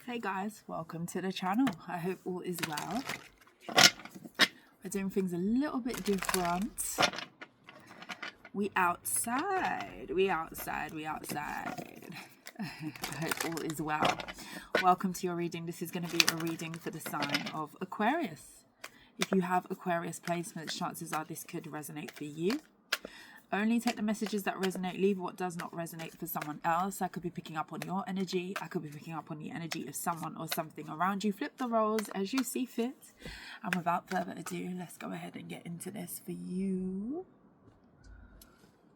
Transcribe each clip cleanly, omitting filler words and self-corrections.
Hey guys, welcome to the channel. I hope all is well. We're doing things a little bit different. We outside. I hope all is well. Welcome to your reading. This is going to be a reading for the sign of Aquarius. If you have Aquarius placements, chances are this could resonate for you. Only take the messages that resonate, leave what does not resonate for someone else. I could be picking up on your energy. I could be picking up on the energy of someone or something around you. Flip the roles as you see fit. And without further ado, let's go ahead and get into this for you.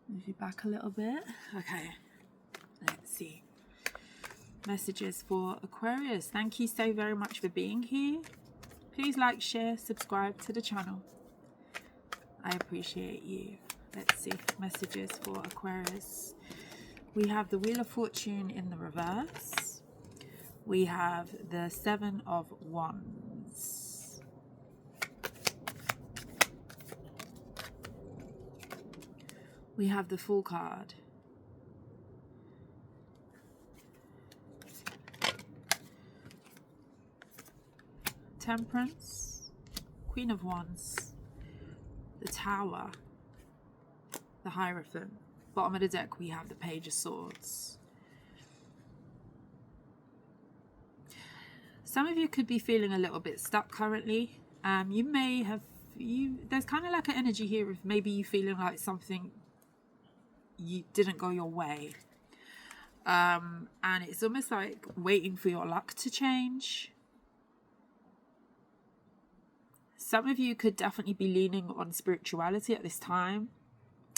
Move you back a little bit. Okay, let's see. Messages for Aquarius. Thank you so very much for being here. Please like, share, subscribe to the channel. I appreciate you. Let's see, messages for Aquarius. We have the Wheel of Fortune in the reverse. We have the Seven of Wands. We have the Fool card. Temperance. Queen of Wands. The Tower. The Hierophant. Bottom of the deck we have the Page of Swords. Some of you could be feeling a little bit stuck currently. You may have there's kind of like an energy here of maybe you feeling like something you didn't go your way. And it's almost like waiting for your luck to change. Some of you could definitely be leaning on spirituality at this time.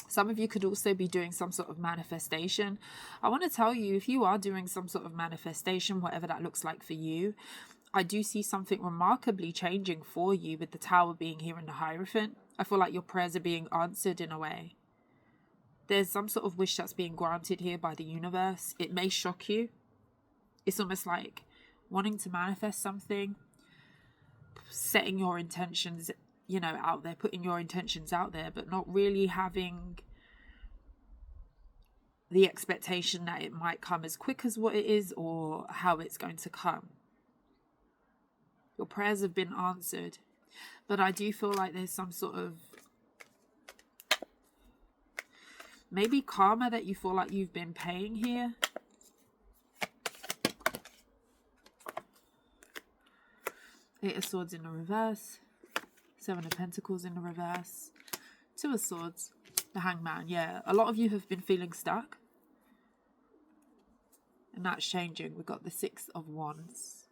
Some of you could also be doing some sort of manifestation. I want to tell you, if you are doing some sort of manifestation, whatever that looks like for you, I do see something remarkably changing for you with the Tower being here in the Hierophant. I feel like your prayers are being answered in a way. There's some sort of wish that's being granted here by the universe. It may shock you. It's almost like wanting to manifest something, setting your intentions out there, putting your intentions out there, but not really having the expectation that it might come as quick as what it is or how it's going to come. Your prayers have been answered, but I do feel like there's some sort of maybe karma that you feel like you've been paying here. Eight of Swords in the reverse. Seven of Pentacles in the reverse. Two of Swords. The Hangman. Yeah, a lot of you have been feeling stuck. And that's changing. We've got the Six of Wands.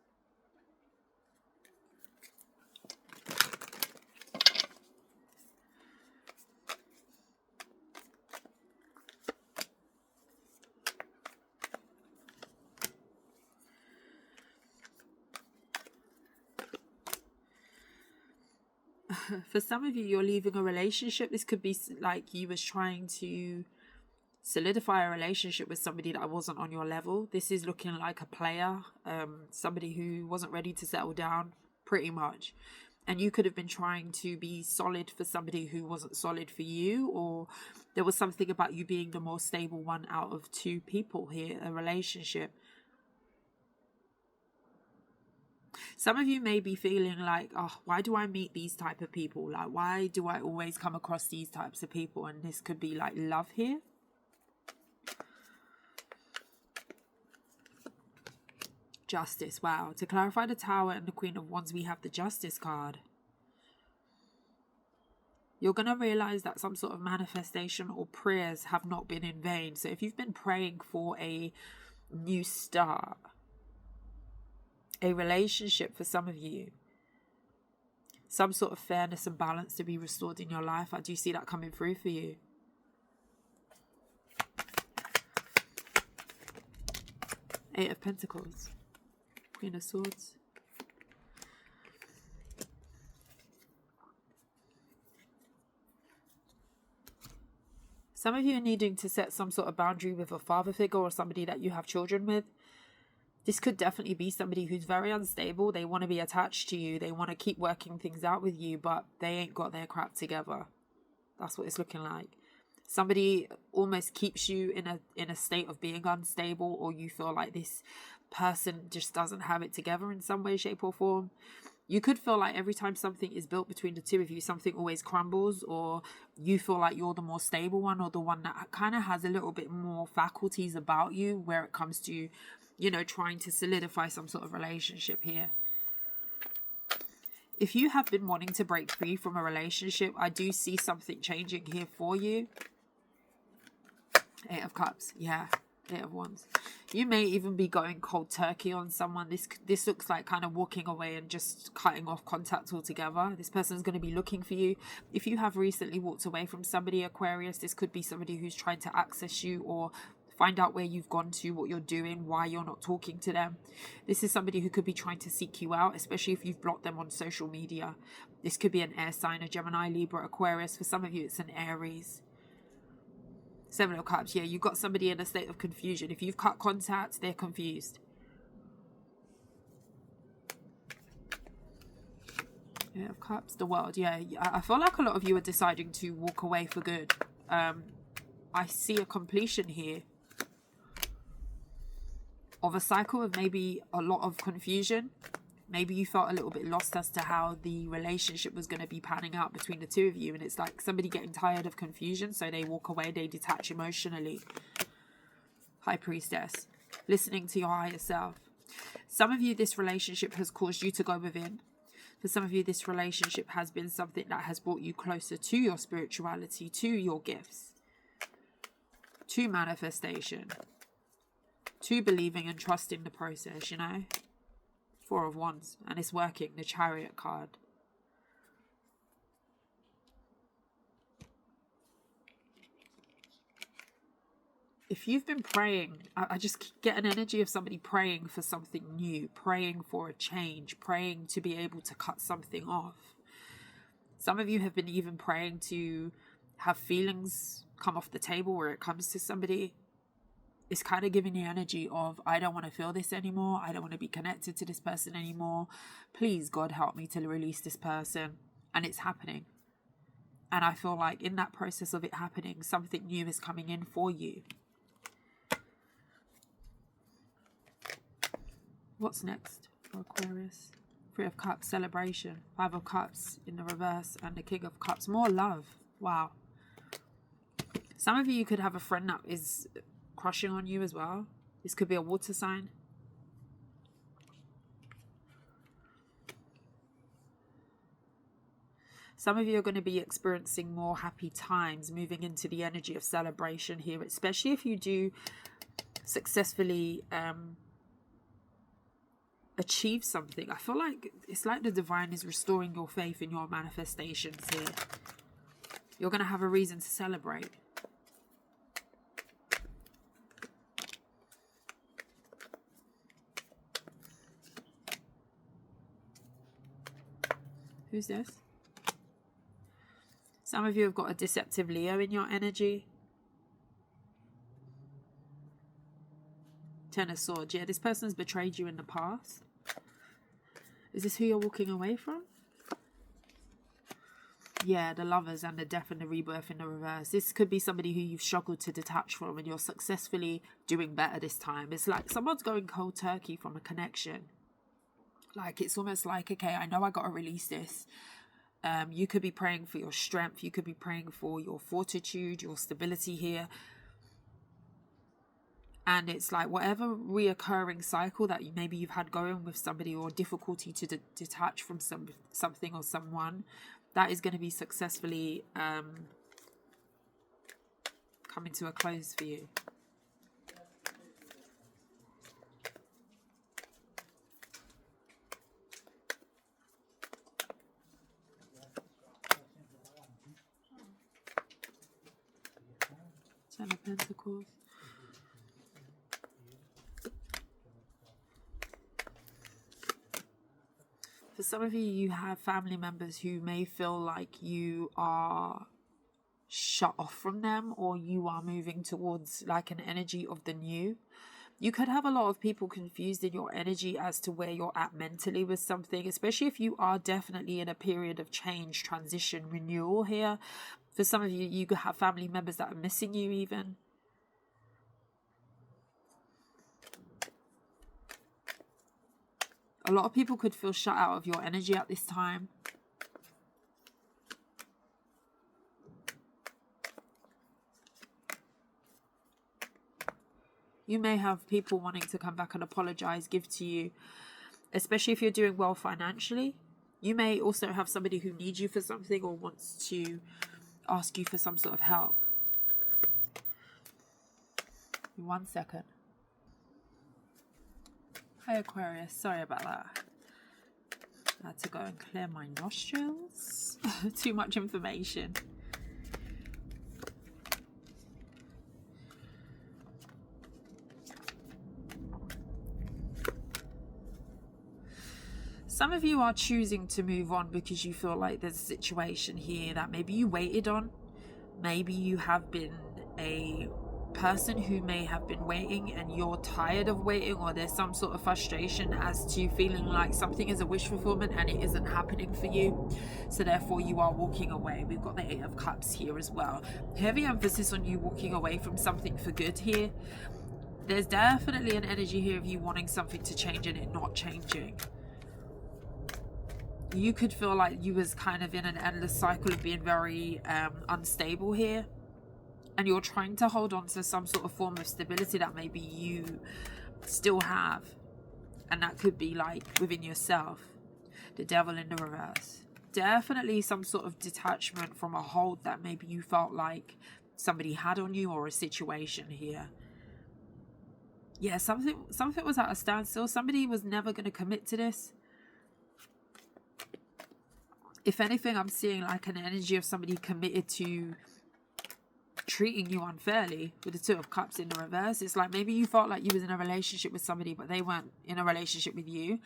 For some of you, you're leaving a relationship. This could be like you was trying to solidify a relationship with somebody that wasn't on your level. This is looking like a player, somebody who wasn't ready to settle down, pretty much. And you could have been trying to be solid for somebody who wasn't solid for you, or there was something about you being the more stable one out of two people here, a relationship. Some of you may be feeling like, oh, why do I meet these type of people? Like, why do I always come across these types of people? And this could be like love here. Justice. Wow. To clarify the Tower and the Queen of Wands, we have the Justice card. You're going to realize that some sort of manifestation or prayers have not been in vain. So if you've been praying for a new start, a relationship for some of you, some sort of fairness and balance to be restored in your life, I do see that coming through for you. Eight of Pentacles. Queen of Swords. Some of you are needing to set some sort of boundary with a father figure or somebody that you have children with. This could definitely be somebody who's very unstable. They want to be attached to you. They want to keep working things out with you, but they ain't got their crap together. That's what it's looking like. Somebody almost keeps you in a state of being unstable, or you feel like this person just doesn't have it together in some way, shape or form. You could feel like every time something is built between the two of you, something always crumbles, or you feel like you're the more stable one, or the one that kind of has a little bit more faculties about you where it comes to, you know, trying to solidify some sort of relationship here. If you have been wanting to break free from a relationship, I do see something changing here for you. 8 of Cups, yeah. 8 of Wands. You may even be going cold turkey on someone. This looks like kind of walking away and just cutting off contact altogether. This person's going to be looking for you. If you have recently walked away from somebody, Aquarius, this could be somebody who's trying to access you or find out where you've gone to, what you're doing, why you're not talking to them. This is somebody who could be trying to seek you out, especially if you've blocked them on social media. This could be an air sign, a Gemini, Libra, Aquarius. For some of you, it's an Aries. 7 of Cups, yeah, you've got somebody in a state of confusion. If you've cut contact, they're confused. 8 of Cups, the World, yeah. I feel like a lot of you are deciding to walk away for good. I see a completion here of a cycle of maybe a lot of confusion. Maybe you felt a little bit lost as to how the relationship was going to be panning out between the two of you. And it's like somebody getting tired of confusion. So they walk away, they detach emotionally. High Priestess. Listening to your higher self. Some of you, this relationship has caused you to go within. For some of you, this relationship has been something that has brought you closer to your spirituality, to your gifts, to manifestation, to believing and trusting the process, you know. 4 of Wands, and it's working, the Chariot card. If you've been praying, I just get an energy of somebody praying for something new, praying for a change, praying to be able to cut something off. Some of you have been even praying to have feelings come off the table where it comes to somebody. It's kind of giving the energy of, I don't want to feel this anymore. I don't want to be connected to this person anymore. Please, God, help me to release this person. And it's happening. And I feel like in that process of it happening, something new is coming in for you. What's next for Aquarius? 3 of Cups, celebration. 5 of Cups in the reverse and the King of Cups. More love. Wow. Some of you could have a friend that is crushing on you as well. This could be a water sign. Some of you are going to be experiencing more happy times, moving into the energy of celebration here, especially if you do successfully achieve something. I feel like it's like the divine is restoring your faith in your manifestations here. You're going to have a reason to celebrate. Who's this? Some of you have got a deceptive Leo in your energy. 10 of Swords. Yeah, this person's betrayed you in the past. Is this who you're walking away from? Yeah, the Lovers and the Death and the Rebirth in the reverse. This could be somebody who you've struggled to detach from and you're successfully doing better this time. It's like someone's going cold turkey from a connection. Like, it's almost like, okay, I know I got to release this. You could be praying for your strength. You could be praying for your fortitude, your stability here. And it's like whatever reoccurring cycle that maybe you've had going with somebody, or difficulty to detach from something or someone, that is going to be successfully coming to a close for you. Ten of Pentacles. For some of you, you have family members who may feel like you are shut off from them, or you are moving towards like an energy of the new. You could have a lot of people confused in your energy as to where you're at mentally with something, especially if you are definitely in a period of change, transition, renewal here. For some of you, you could have family members that are missing you even. A lot of people could feel shut out of your energy at this time. You may have people wanting to come back and apologize, give to you, especially if you're doing well financially. You may also have somebody who needs you for something or wants to ask you for some sort of help. 1 second. Hi Aquarius, sorry about that. I had to go and clear my nostrils. Too much information. Some of you are choosing to move on because you feel like there's a situation here that maybe you waited on. Maybe you have been a person who may have been waiting and you're tired of waiting, or there's some sort of frustration as to feeling like something is a wish fulfillment and it isn't happening for you. So therefore you are walking away. We've got the 8 of Cups here as well. Heavy emphasis on you walking away from something for good here. There's definitely an energy here of you wanting something to change and it not changing. You could feel like you was kind of in an endless cycle of being very unstable here, and you're trying to hold on to some sort of form of stability that maybe you still have, and that could be like within yourself. The Devil in the reverse. Definitely some sort of detachment from a hold that maybe you felt like somebody had on you, or a situation here. Yeah, something was at a standstill. Somebody was never going to commit to this. If anything, I'm seeing like an energy of somebody committed to treating you unfairly with the 2 of Cups in the reverse. It's like maybe you felt like you was in a relationship with somebody, but they weren't in a relationship with you.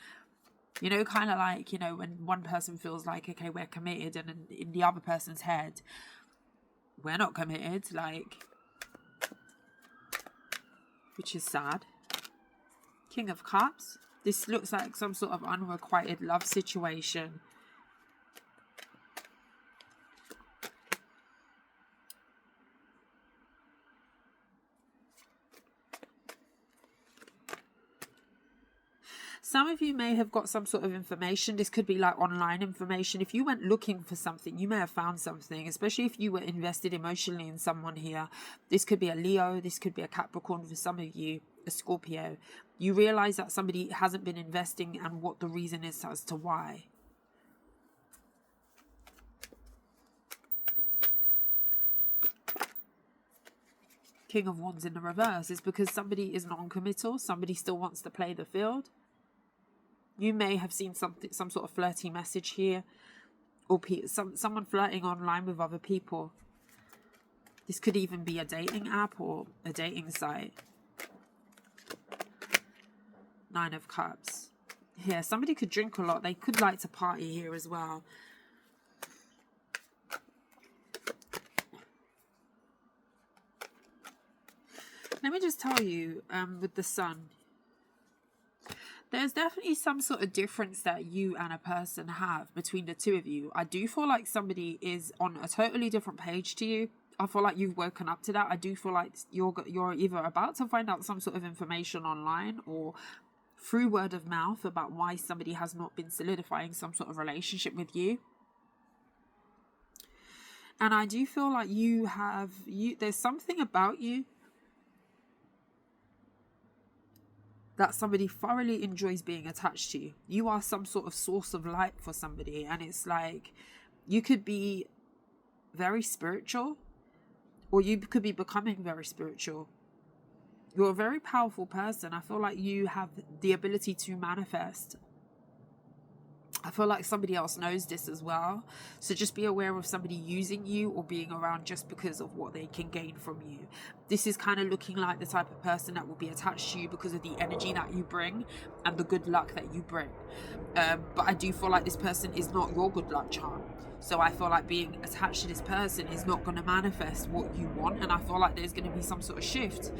You know, kind of like, you know, when one person feels like, okay, we're committed, and in the other person's head, we're not committed, like, which is sad. King of Cups. This looks like some sort of unrequited love situation. Some of you may have got some sort of information. This could be like online information. If you went looking for something, you may have found something, especially if you were invested emotionally in someone here. This could be a Leo. This could be a Capricorn for some of you, a Scorpio. You realize that somebody hasn't been investing and what the reason is as to why. King of Wands in the reverse is because somebody is non-committal. Somebody still wants to play the field. You may have seen some sort of flirty message here, or someone flirting online with other people. This could even be a dating app or a dating site. 9 of Cups. Here, somebody could drink a lot. They could like to party here as well. Let me just tell you, with the Sun, there's definitely some sort of difference that you and a person have between the 2 of you. I do feel like somebody is on a totally different page to you. I feel like you've woken up to that. I do feel like you're either about to find out some sort of information online or through word of mouth about why somebody has not been solidifying some sort of relationship with you. And I do feel like there's something about you that somebody thoroughly enjoys being attached to. You are some sort of source of light for somebody, and it's like you could be very spiritual, or you could be becoming very spiritual. You're a very powerful person. I feel like you have the ability to manifest. I feel like somebody else knows this as well. So just be aware of somebody using you or being around just because of what they can gain from you. This is kind of looking like the type of person that will be attached to you because of the energy that you bring and the good luck that you bring. But I do feel like this person is not your good luck charm. So I feel like being attached to this person is not going to manifest what you want. And I feel like there's going to be some sort of shift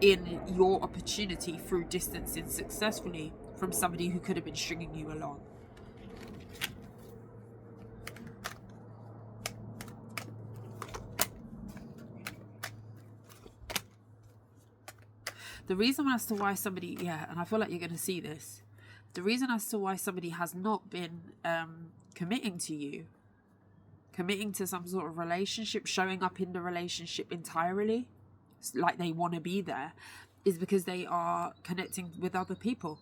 in your opportunity through distancing successfully from somebody who could have been stringing you along. The reason as to why somebody, and I feel like you're going to see this. the reason as to why somebody has not been committing to you, committing to some sort of relationship, showing up in the relationship entirely, like they want to be there, is because they are connecting with other people.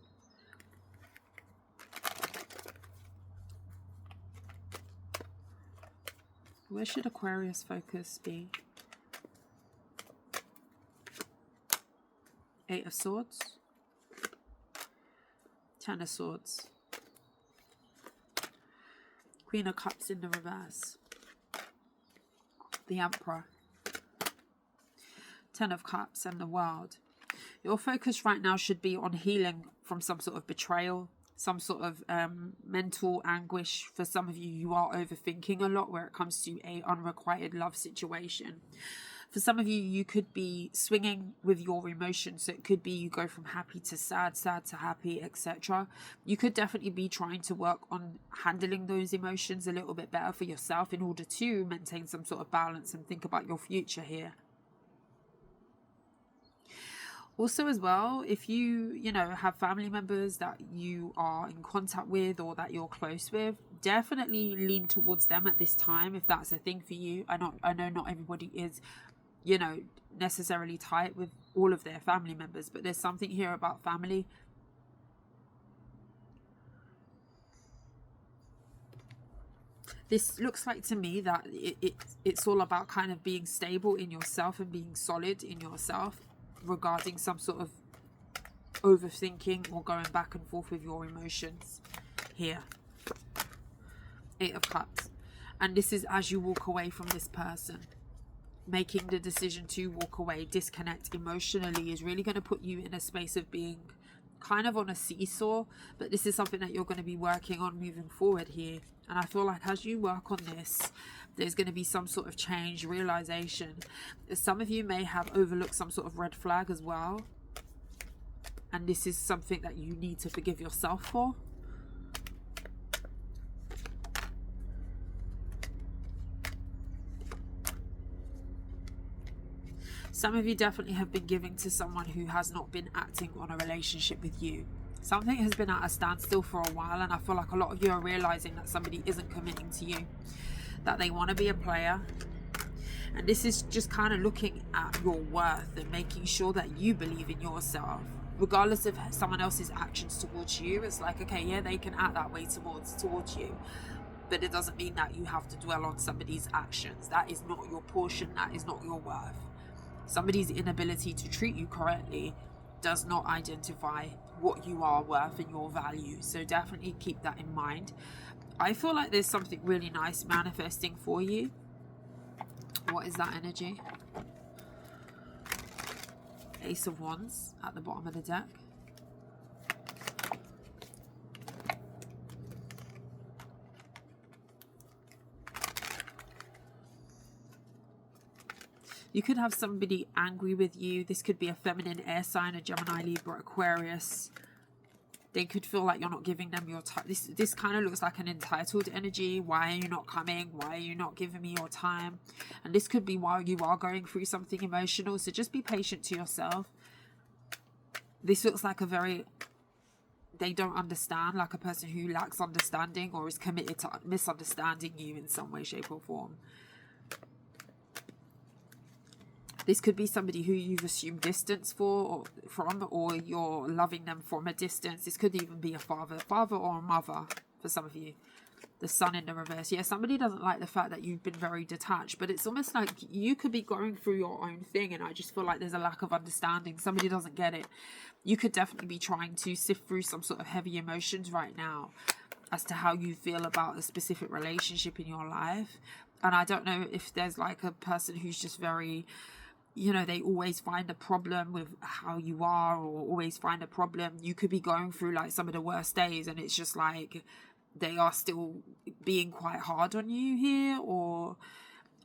Where should Aquarius focus be? Eight of Swords, Ten of Swords, Queen of Cups in the reverse, the Emperor, Ten of Cups, and the World. Your focus right now should be on healing from some sort of betrayal, some sort of mental anguish. For some of you, you are overthinking a lot where it comes to a unrequited love situation. For some of you, you could be swinging with your emotions. So it could be you go from happy to sad, sad to happy, etc. You could definitely be trying to work on handling those emotions a little bit better for yourself in order to maintain some sort of balance and think about your future here. Also as well, if you have family members that you are in contact with or that you're close with, definitely lean towards them at this time if that's a thing for you. I know not everybody is, necessarily tight with all of their family members, but there's something here about family. This looks like to me that it's all about kind of being stable in yourself and being solid in yourself regarding some sort of overthinking or going back and forth with your emotions here. Eight of Cups. And this is as you walk away from this person. Making the decision to walk away, disconnect emotionally is really going to put you in a space of being kind of on a seesaw. But this is something that you're going to be working on moving forward here. And I feel like as you work on this, there's going to be some sort of change, realization. Some of you may have overlooked some sort of red flag as well. And this is something that you need to forgive yourself for. Some of you definitely have been giving to someone who has not been acting on a relationship with you. Something has been at a standstill for a while, and I feel like a lot of you are realizing that somebody isn't committing to you, that they want to be a player. And this is just kind of looking at your worth and making sure that you believe in yourself. Regardless of someone else's actions towards you, it's like, okay, yeah, they can act that way towards you. But it doesn't mean that you have to dwell on somebody's actions. That is not your portion. That is not your worth. Somebody's inability to treat you correctly does not identify what you are worth and your value. So definitely keep that in mind. I feel like there's something really nice manifesting for you. What is that energy? Ace of Wands at the bottom of the deck. You could have somebody angry with you. This could be a feminine air sign, a Gemini, Libra, Aquarius. They could feel like you're not giving them your time. This kind of looks like an entitled energy. Why are you not coming? Why are you not giving me your time? And this could be while you are going through something emotional. So just be patient to yourself. This looks like they don't understand, like a person who lacks understanding or is committed to misunderstanding you in some way, shape or form. This could be somebody who you've assumed distance from, or you're loving them from a distance. This could even be a father or a mother for some of you. The Sun in the reverse. Yeah, somebody doesn't like the fact that you've been very detached, but it's almost like you could be going through your own thing, and I just feel like there's a lack of understanding. Somebody doesn't get it. You could definitely be trying to sift through some sort of heavy emotions right now as to how you feel about a specific relationship in your life. And I don't know if there's like a person who's just very... they always find a problem with how you are, or always find a problem. You could be going through like some of the worst days, and it's just like they are still being quite hard on you here, or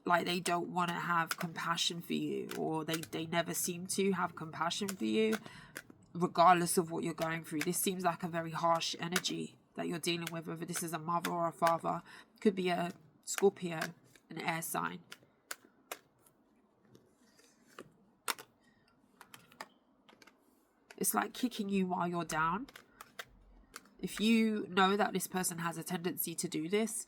like they don't want to have compassion for you, or they never seem to have compassion for you, regardless of what you're going through. This seems like a very harsh energy that you're dealing with, whether this is a mother or a father. Could be a Scorpio, an air sign. It's like kicking you while you're down. If you know that this person has a tendency to do this,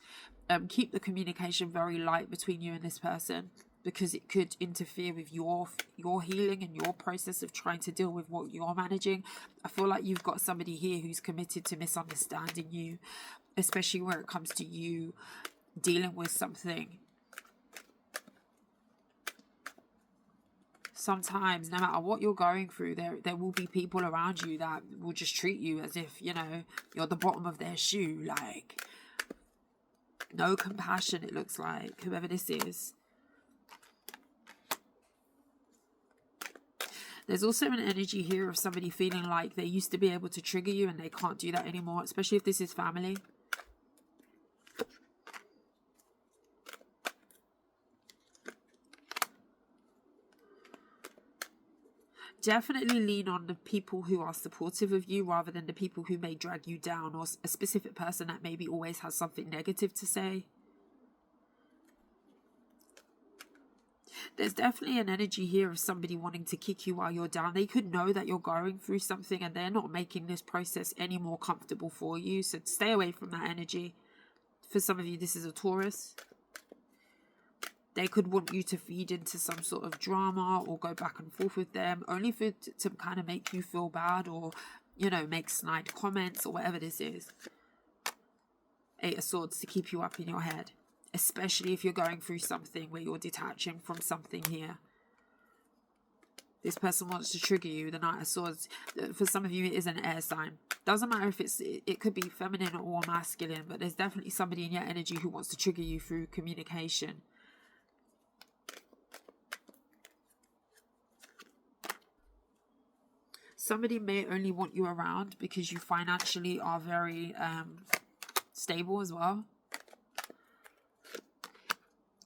keep the communication very light between you and this person, because it could interfere with your healing and your process of trying to deal with what you're managing. I feel like you've got somebody here who's committed to misunderstanding you, especially where it comes to you dealing with something. Sometimes, no matter what you're going through, there will be people around you that will just treat you as if, you know, you're the bottom of their shoe. Like, no compassion, it looks like, whoever this is. There's also an energy here of somebody feeling like they used to be able to trigger you and they can't do that anymore, especially if this is family. Definitely lean on the people who are supportive of you rather than the people who may drag you down, or a specific person that maybe always has something negative to say. There's definitely an energy here of somebody wanting to kick you while you're down. They could know that you're going through something and they're not making this process any more comfortable for you. So stay away from that energy. For some of you, this is a Taurus. They could want you to feed into some sort of drama or go back and forth with them, only to kind of make you feel bad, or, you know, make snide comments or whatever this is. 8 of Swords to keep you up in your head, especially if you're going through something where you're detaching from something here. This person wants to trigger you. The Knight of Swords, for some of you, it is an air sign. Doesn't matter if it could be feminine or masculine, but there's definitely somebody in your energy who wants to trigger you through communication. Somebody may only want you around because you financially are very stable as well.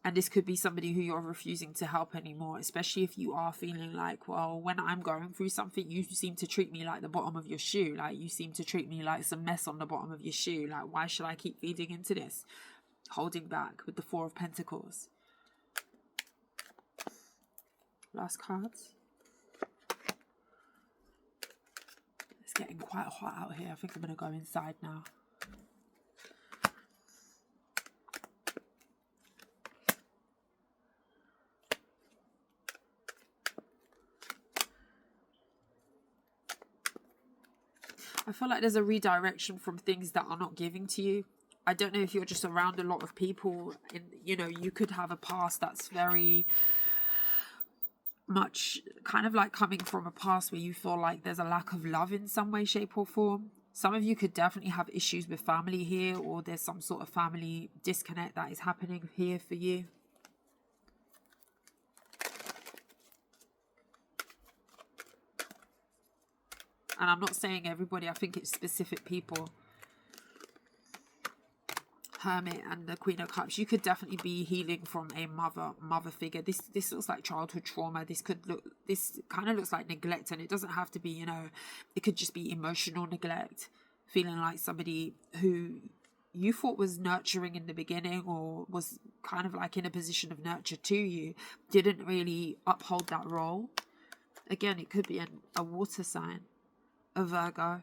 And this could be somebody who you're refusing to help anymore, especially if you are feeling like, well, when I'm going through something, you seem to treat me like the bottom of your shoe. Like, you seem to treat me like some mess on the bottom of your shoe. Like, why should I keep feeding into this? Holding back with the 4 of Pentacles. Last cards. It's getting quite hot out here. I think I'm going to go inside now. I feel like there's a redirection from things that are not giving to you. I don't know if you're just around a lot of people, and, you know, you could have a past that's very much kind of like coming from a past where you feel like there's a lack of love in some way, shape or form. Some of you could definitely have issues with family here, or there's some sort of family disconnect that is happening here for you. And I'm not saying everybody, I think it's specific people. Hermit and the Queen of Cups. You could definitely be healing from a mother figure. This looks like childhood trauma. This kind of looks like neglect, and it doesn't have to be, you know, it could just be emotional neglect. Feeling like somebody who you thought was nurturing in the beginning, or was kind of like in a position of nurture to you, didn't really uphold that role. Again, it could be a water sign. A Virgo.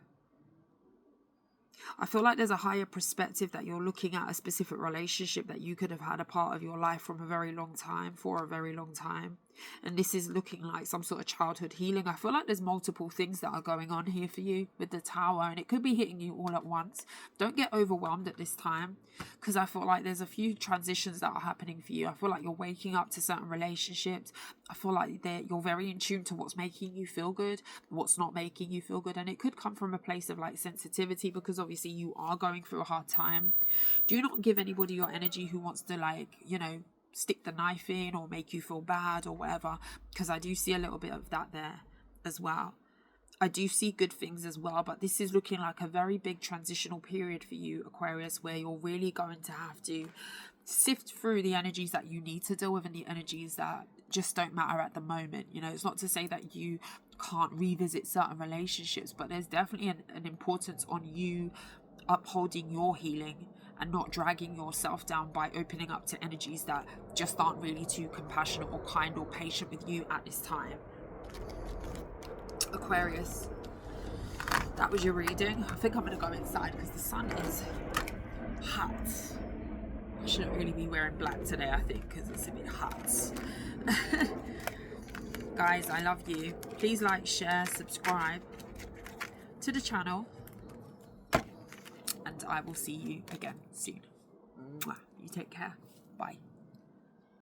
I feel like there's a higher perspective that you're looking at a specific relationship that you could have had a part of your life from a very long time, for a very long time. And this is looking like some sort of childhood healing. I feel like there's multiple things that are going on here for you with the Tower, and it could be hitting you all at once. Don't get overwhelmed at this time, because I feel like there's a few transitions that are happening for you. I feel like you're waking up to certain relationships. I feel like you're very in tune to what's making you feel good, what's not making you feel good. And it could come from a place of like sensitivity, because obviously you are going through a hard time. Do not give anybody your energy who wants to, like, you know, stick the knife in or make you feel bad or whatever, because I do see a little bit of that there as well. I do see good things as well, but this is looking like a very big transitional period for you, Aquarius, where you're really going to have to sift through the energies that you need to deal with and the energies that just don't matter at the moment. You know, it's not to say that you can't revisit certain relationships, but there's definitely an importance on you upholding your healing and not dragging yourself down by opening up to energies that just aren't really too compassionate or kind or patient with you at this time. Aquarius. that was your reading. I think I'm going to go inside because the sun is hot. I shouldn't really be wearing black today, I think, because it's a bit hot. Guys, I love you. Please like, share, subscribe to the channel. And I will see you again soon. Mwah. You take care. Bye.